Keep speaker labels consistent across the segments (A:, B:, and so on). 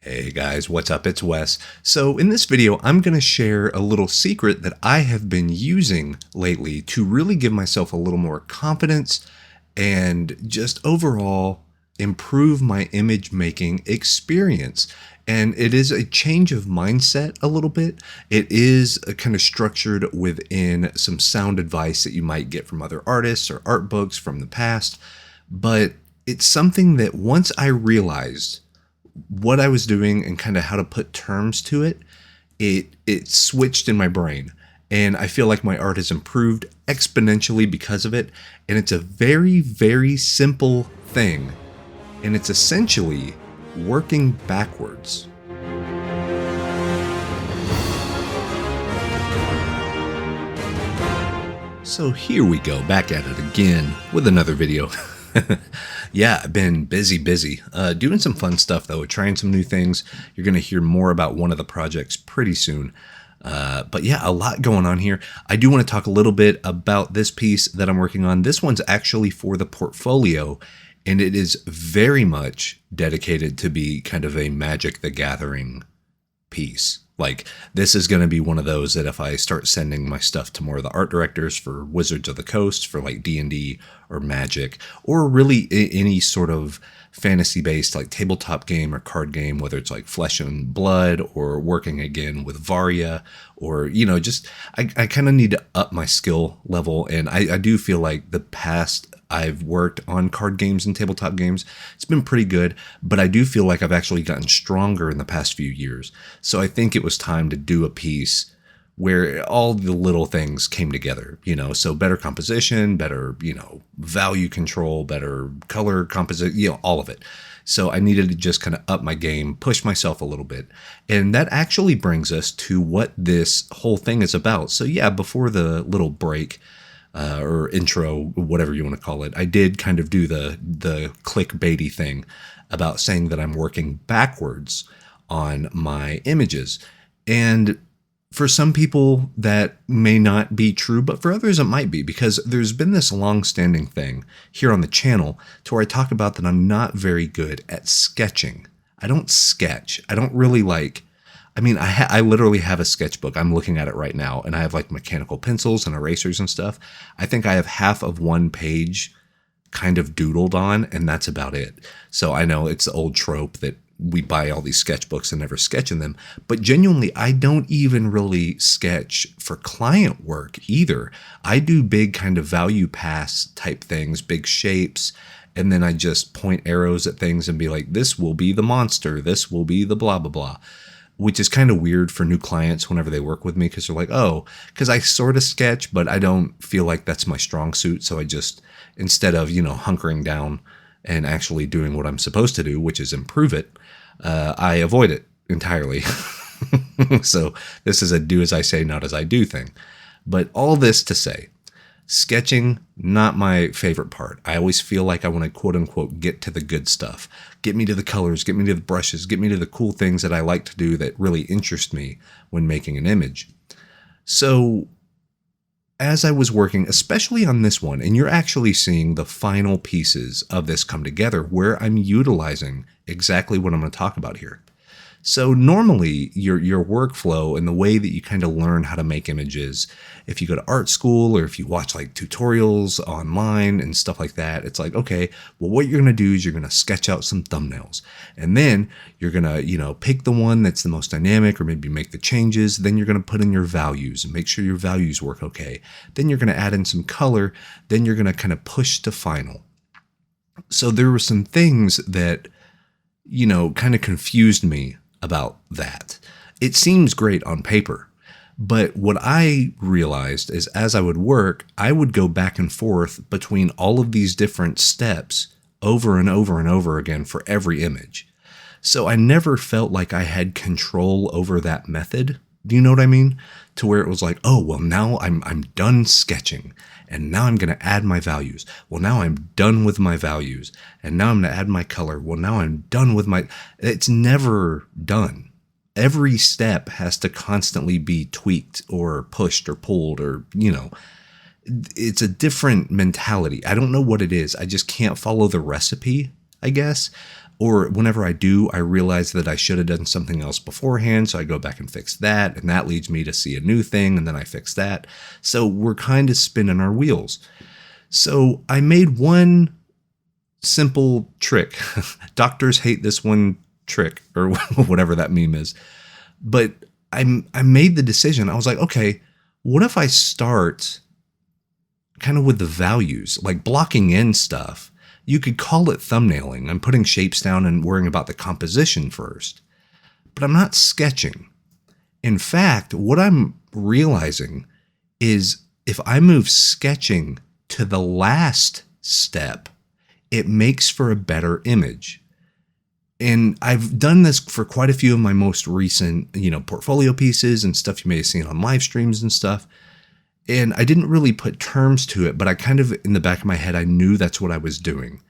A: Hey guys, what's up? It's Wes. So in this video, I'm going to share a little secret that I have been using lately to really give myself a little more confidence and just overall improve my image making experience. And it is a change of mindset a little bit. It is kind of structured within some sound advice that you might get from other artists or art books from the past. But it's something that once I realized what I was doing and kind of how to put terms to it, it switched in my brain. And I feel like my art has improved exponentially because of it. And it's a very, very simple thing. And it's essentially working backwards. So here we go, back at it again with another video. Yeah, I've been busy, doing some fun stuff though, trying some new things. You're going to hear more about one of the projects pretty soon. But yeah, a lot going on here. I do want to talk a little bit about this piece that I'm working on. This one's actually for the portfolio, and it is very much dedicated to be kind of a Magic the Gathering piece. Like, this is going to be one of those that if I start sending my stuff to more of the art directors for Wizards of the Coast, for like D&D or Magic, or really any sort of fantasy-based like tabletop game or card game, whether it's like Flesh and Blood or working again with Varia, or, you know, just I kind of need to up my skill level. And I do feel like the past I've worked on card games and tabletop games, it's been pretty good, but I do feel like I've actually gotten stronger in the past few years. So I think it was time to do a piece where all the little things came together, you know, so better composition, better, you know, value control, better color composition, you know, all of it. So I needed to just kind of up my game, push myself a little bit. And that actually brings us to what this whole thing is about. So yeah, before the little break, or intro, whatever you want to call it, I did kind of do the clickbaity thing about saying that I'm working backwards on my images. And for some people that may not be true, but for others it might be, because there's been this long-standing thing here on the channel to where I talk about that I'm not very good at sketching. I don't sketch. I don't really like... I mean, I literally have a sketchbook. I'm looking at it right now, and I have like mechanical pencils and erasers and stuff. I think I have half of one page kind of doodled on, and that's about it. So I know it's the old trope that we buy all these sketchbooks and never sketch in them. But genuinely, I don't even really sketch for client work either. I do big kind of value pass type things, big shapes, and then I just point arrows at things and be like, this will be the monster, this will be the blah, blah, blah. Which is kind of weird for new clients whenever they work with me, because they're like, oh, because I sort of sketch, but I don't feel like that's my strong suit. So I just, instead of, you know, hunkering down and actually doing what I'm supposed to do, which is improve it, I avoid it entirely. So this is a do as I say, not as I do thing. But all this to say, sketching, not my favorite part. I always feel like I want to quote unquote get to the good stuff. Get me to the colors, get me to the brushes, get me to the cool things that I like to do that really interest me when making an image. So as I was working, especially on this one, and you're actually seeing the final pieces of this come together where I'm utilizing exactly what I'm going to talk about here. So normally your workflow and the way that you kind of learn how to make images, if you go to art school or if you watch like tutorials online and stuff like that, it's like, okay, well, what you're going to do is you're going to sketch out some thumbnails, and then you're going to, you know, pick the one that's the most dynamic, or maybe make the changes. Then you're going to put in your values and make sure your values work okay. Then you're going to add in some color. Then you're going to kind of push to final. So there were some things that, you know, kind of confused me about that. It seems great on paper, but what I realized is as I would work, I would go back and forth between all of these different steps over and over and over again for every image. So I never felt like I had control over that method. Do you know what I mean? To where it was like, oh, well, now I'm done sketching, and now I'm going to add my values. Well, now I'm done with my values, and now I'm going to add my color. Well, now I'm done with my... It's never done. Every step has to constantly be tweaked or pushed or pulled, or, you know, it's a different mentality. I don't know what it is. I just can't follow the recipe, I guess. Or whenever I do, I realize that I should have done something else beforehand. So I go back and fix that. And that leads me to see a new thing. And then I fix that. So we're kind of spinning our wheels. So I made one simple trick. Doctors hate this one trick, or whatever that meme is. But I made the decision. I was like, okay, what if I start kind of with the values, like blocking in stuff? You could call it thumbnailing. I'm putting shapes down and worrying about the composition first. But I'm not sketching. In fact, what I'm realizing is if I move sketching to the last step, it makes for a better image. And I've done this for quite a few of my most recent, portfolio pieces and stuff you may have seen on live streams and stuff. And I didn't really put terms to it, but I kind of, in the back of my head, I knew that's what I was doing,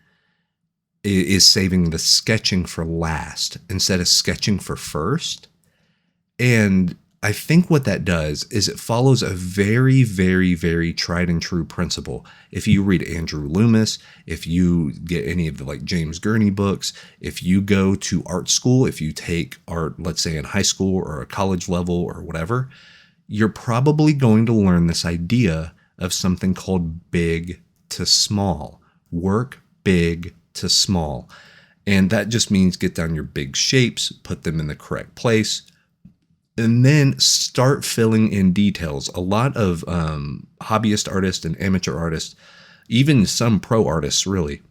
A: is saving the sketching for last instead of sketching for first. And I think what that does is it follows a very, very, very tried and true principle. If you read Andrew Loomis, if you get any of the James Gurney books, if you go to art school, if you take art, let's say in high school or a college level or whatever, you're probably going to learn this idea of something called big to small. Work big to small. And that just means get down your big shapes, put them in the correct place, and then start filling in details. A lot of hobbyist artists and amateur artists, even some pro artists really,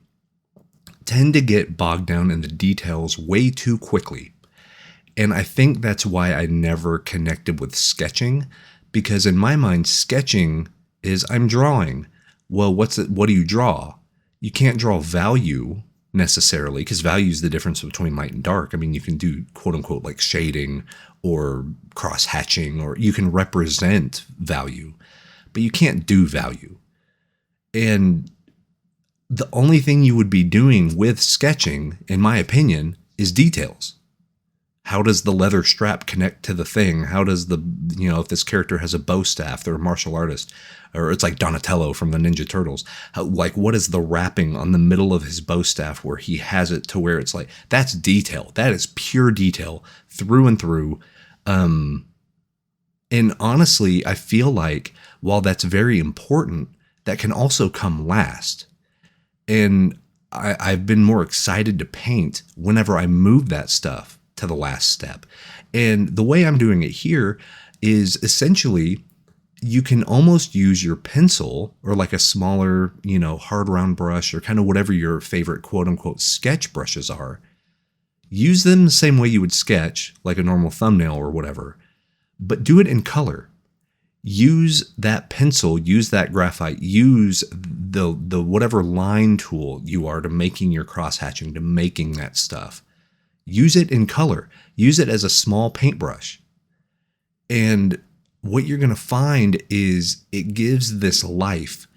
A: tend to get bogged down in the details way too quickly. And I think that's why I never connected with sketching, because in my mind, sketching is I'm drawing. Well, what do you draw? You can't draw value necessarily, because value is the difference between light and dark. I mean, you can do quote unquote shading or cross hatching, or you can represent value, but you can't do value. And the only thing you would be doing with sketching, in my opinion, is details. How does the leather strap connect to the thing? How does if this character has a bow staff, they're a martial artist, or it's like Donatello from the Ninja Turtles. What is the wrapping on the middle of his bow staff where he has it to where it's that's detail. That is pure detail through and through. And honestly, I feel like while that's very important, that can also come last. And I've been more excited to paint whenever I move that stuff to the last step. And the way I'm doing it here is essentially you can almost use your pencil or a smaller, hard round brush or kind of whatever your favorite quote unquote sketch brushes are. Use them the same way you would sketch, like a normal thumbnail or whatever, but do it in color. Use that pencil, use that graphite, use the whatever line tool you are to making your cross hatching, to making that stuff. Use it in color. Use it as a small paintbrush. And what you're going to find is it gives this life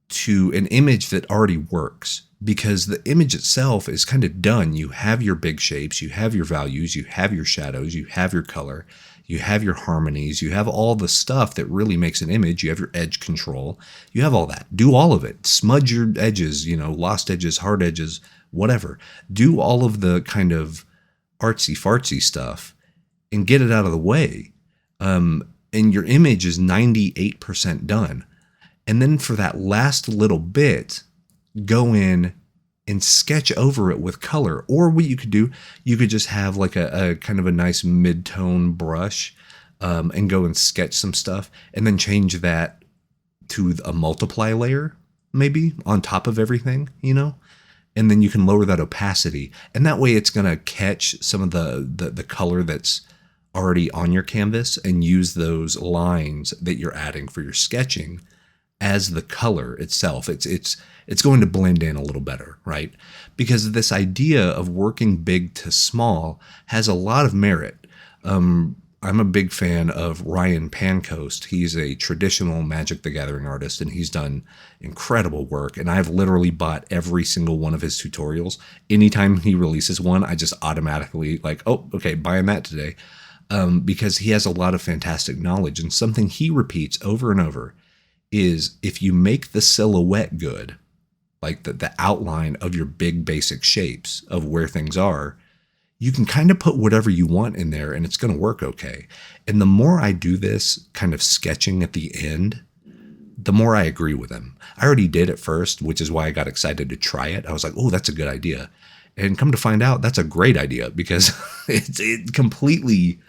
A: to an image that already works, because the image itself is kind of done. You have your big shapes, you have your values, you have your shadows, you have your color, you have your harmonies, you have all the stuff that really makes an image. You have your edge control. You have all that. Do all of it. Smudge your edges, lost edges, hard edges, whatever. Do all of the kind of artsy fartsy stuff and get it out of the way. And your image is 98% done. And then for that last little bit, go in and sketch over it with color. Or what you could do, you could just have a kind of a nice mid-tone brush and go and sketch some stuff and then change that to a multiply layer, maybe on top of everything, and then you can lower that opacity. And that way it's going to catch some of the color that's already on your canvas and use those lines that you're adding for your sketching as the color itself. It's going to blend in a little better, right? Because this idea of working big to small has a lot of merit. I'm a big fan of Ryan Pancoast. He's a traditional Magic the Gathering artist, and he's done incredible work. And I've literally bought every single one of his tutorials. Anytime he releases one, I just automatically oh, okay, buying that today. Because he has a lot of fantastic knowledge. And something he repeats over and over is if you make the silhouette good, like the outline of your big basic shapes of where things are, you can kind of put whatever you want in there and it's going to work okay. And the more I do this kind of sketching at the end, the more I agree with him. I already did at first, which is why I got excited to try it. I was like, oh, that's a good idea. And come to find out, that's a great idea because it completely,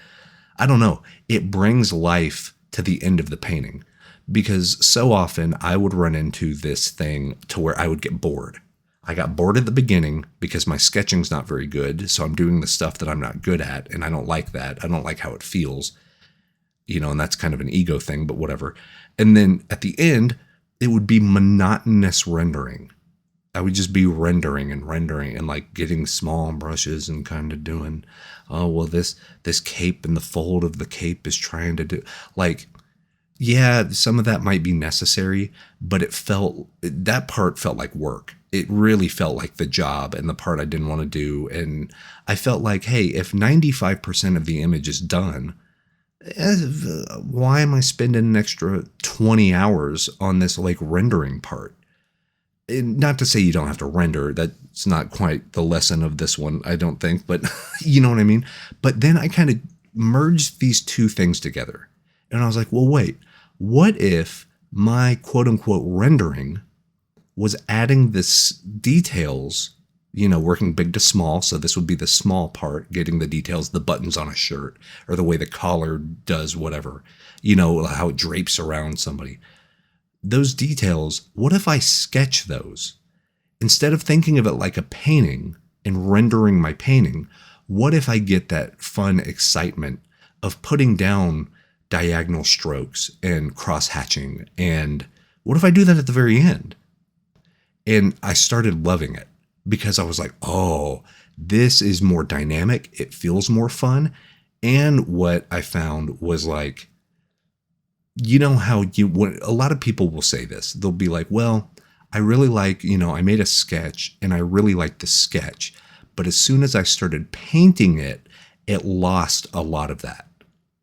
A: I don't know, it brings life to the end of the painting. Because so often I would run into this thing to where I would get bored. I got bored at the beginning because my sketching's not very good. So I'm doing the stuff that I'm not good at. And I don't like that. I don't like how it feels, and that's kind of an ego thing, but whatever. And then at the end, it would be monotonous rendering. I would just be rendering and like getting small brushes and kind of doing, oh, well, this cape and the fold of the cape is trying to do like, yeah, some of that might be necessary, but that part felt like work. It really felt like the job and the part I didn't want to do. And I felt like, hey, if 95% of the image is done, why am I spending an extra 20 hours on this like rendering part? And not to say you don't have to render. That's not quite the lesson of this one, I don't think, but you know what I mean? But then I kind of merged these two things together. And I was like, well, wait, what if my quote unquote rendering was adding this details, working big to small. So this would be the small part, getting the details, the buttons on a shirt or the way the collar does whatever, how it drapes around somebody. Those details, what if I sketch those? Instead of thinking of it like a painting and rendering my painting, what if I get that fun excitement of putting down diagonal strokes and cross hatching? And what if I do that at the very end? And I started loving it because I was like, oh, this is more dynamic. It feels more fun. And what I found was like, how a lot of people will say this. They'll be like, well, I really like, I made a sketch and I really like the sketch. But as soon as I started painting it, it lost a lot of that.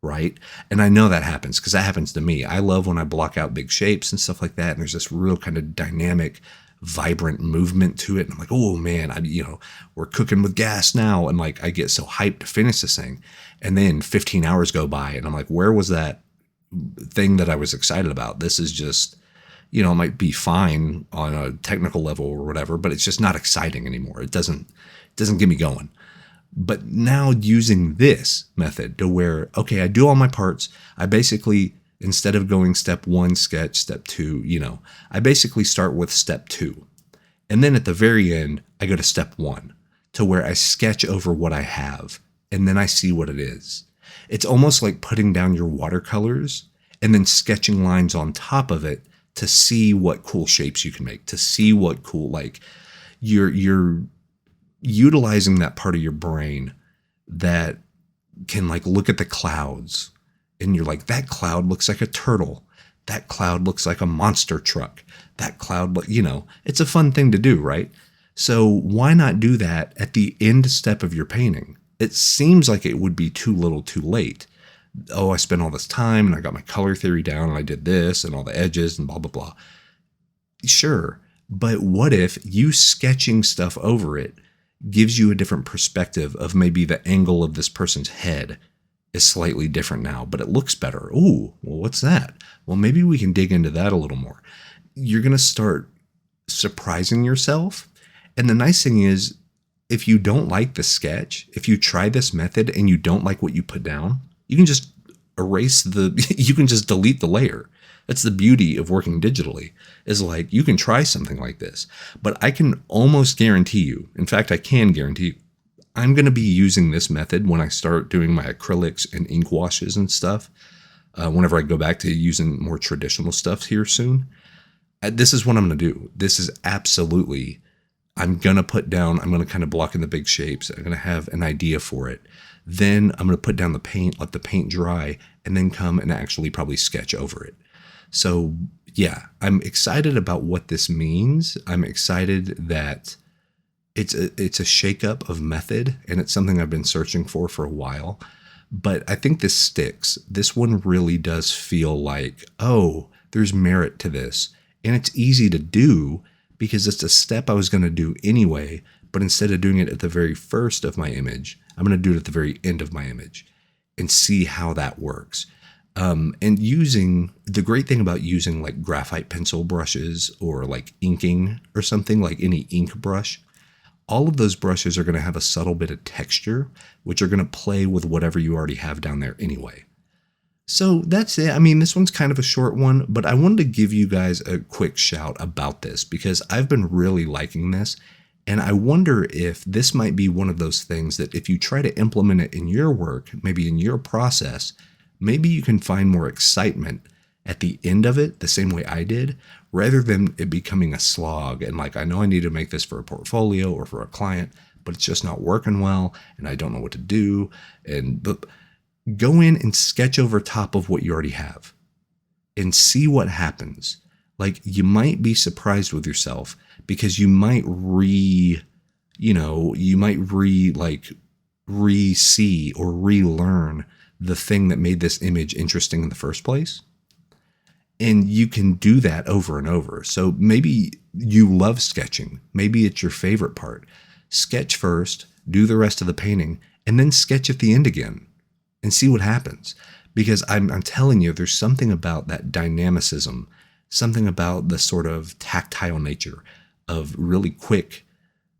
A: Right. And I know that happens because that happens to me. I love when I block out big shapes and stuff like that. And there's this real kind of dynamic, vibrant movement to it. And I'm like, oh man, we're cooking with gas now. And like, I get so hyped to finish this thing. And then 15 hours go by and I'm like, where was that thing that I was excited about? This is just, it might be fine on a technical level or whatever, but it's just not exciting anymore. It doesn't get me going. But now using this method to where, okay, I do all my parts. I basically, instead of going step 1, sketch, step 2, I basically start with step 2. And then at the very end, I go to step 1 to where I sketch over what I have and then I see what it is. It's almost like putting down your watercolors and then sketching lines on top of it to see what cool shapes you can make, to see what cool, like you're utilizing that part of your brain that can like look at the clouds and you're like, that cloud looks like a turtle. That cloud looks like a monster truck. That cloud, it's a fun thing to do, right? So why not do that at the end step of your painting? It seems like it would be too little too late. Oh, I spent all this time and I got my color theory down and I did this and all the edges and blah, blah, blah. Sure. But what if you sketching stuff over it gives you a different perspective of maybe the angle of this person's head is slightly different now, but it looks better. Ooh, well, what's that? Well, maybe we can dig into that a little more. You're going to start surprising yourself. And the nice thing is, if you don't like the sketch, if you try this method and you don't like what you put down, you can just you can just delete the layer. That's the beauty of working digitally, is like you can try something like this, but I can almost guarantee you, in fact, I can guarantee you, I'm going to be using this method when I start doing my acrylics and ink washes and stuff. Whenever I go back to using more traditional stuff here soon, this is what I'm going to do. This is absolutely, I'm going to kind of block in the big shapes. I'm going to have an idea for it. Then I'm going to put down the paint, let the paint dry, and then come and actually probably sketch over it. So yeah, I'm excited about what this means. I'm excited that it's a shakeup of method, and it's something I've been searching for a while. But I think this sticks. This one really does feel like, oh, there's merit to this. And it's easy to do because it's a step I was going to do anyway, but instead of doing it at the very first of my image, I'm going to do it at the very end of my image and see how that works. And using, the great thing about using like graphite pencil brushes or like inking or something, like any ink brush, all of those brushes are going to have a subtle bit of texture, which are going to play with whatever you already have down there anyway. So that's it. I mean, this one's kind of a short one, but I wanted to give you guys a quick shout about this because I've been really liking this. And I wonder if this might be one of those things that if you try to implement it in your work, maybe in your process, maybe you can find more excitement at the end of it, the same way I did, rather than it becoming a slog. And like, I know I need to make this for a portfolio or for a client, but it's just not working well and I don't know what to do. But go in and sketch over top of what you already have and see what happens. Like, you might be surprised with yourself because you might re-see or relearn the thing that made this image interesting in the first place. And you can do that over and over. So maybe you love sketching. Maybe it's your favorite part. Sketch first, do the rest of the painting, and then sketch at the end again and see what happens. Because I'm telling you, there's something about that dynamicism, something about the sort of tactile nature of really quick,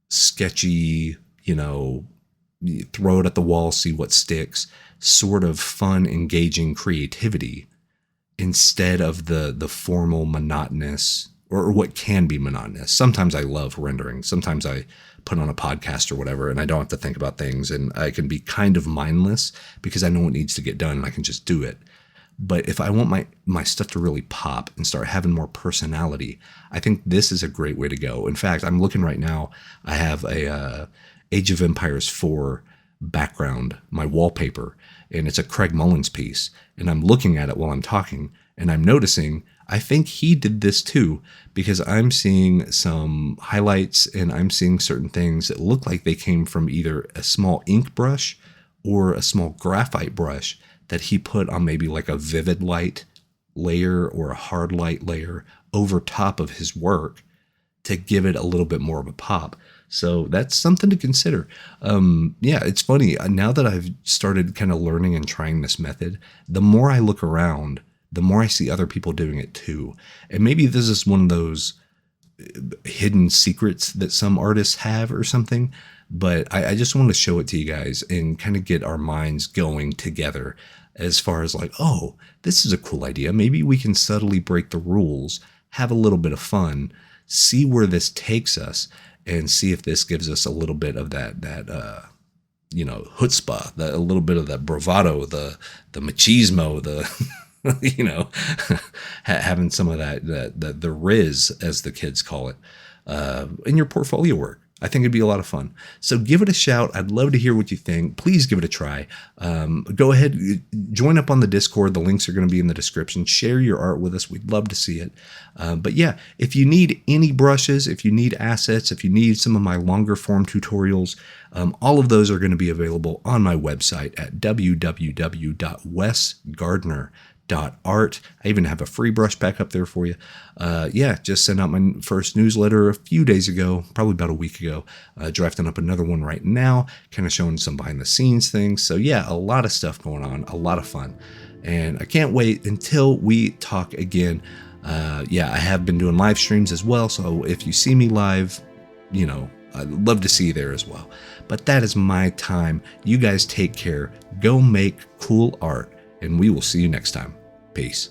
A: sketchy, throw it at the wall, see what sticks, sort of fun, engaging creativity instead of the formal, monotonous, or what can be monotonous. Sometimes I love rendering. Sometimes I put on a podcast or whatever, and I don't have to think about things, and I can be kind of mindless because I know what needs to get done and I can just do it. But if I want my stuff to really pop and start having more personality, I think this is a great way to go. In fact, I'm looking right now. I have a Age of Empires 4 background, my wallpaper, and it's a Craig Mullins piece. And I'm looking at it while I'm talking, and I'm noticing, I think he did this too, because I'm seeing some highlights and I'm seeing certain things that look like they came from either a small ink brush or a small graphite brush that he put on maybe like a vivid light layer or a hard light layer over top of his work to give it a little bit more of a pop. So that's something to consider. Yeah, it's funny. Now that I've started kind of learning and trying this method, the more I look around, the more I see other people doing it too. And maybe this is one of those hidden secrets that some artists have or something. But I just want to show it to you guys and kind of get our minds going together as far as like, oh, this is a cool idea. Maybe we can subtly break the rules, have a little bit of fun, see where this takes us, and see if this gives us a little bit of that chutzpah, a little bit of that bravado, the machismo, having some of the riz, as the kids call it, in your portfolio work. I think it'd be a lot of fun. So give it a shout. I'd love to hear what you think. Please give it a try. Go ahead, join up on the Discord. The links are going to be in the description. Share your art with us. We'd love to see it. But yeah, if you need any brushes, if you need assets, if you need some of my longer form tutorials, all of those are going to be available on my website at www.wesgardner.art. I even have a free brush pack up there for you. Just sent out my first newsletter a few days ago, probably about a week ago. Drafting up another one right now, kind of showing some behind the scenes things. So yeah, a lot of stuff going on, a lot of fun. And I can't wait until we talk again. I have been doing live streams as well. So if you see me live, I'd love to see you there as well. But that is my time. You guys take care. Go make cool art. And we will see you next time. Peace.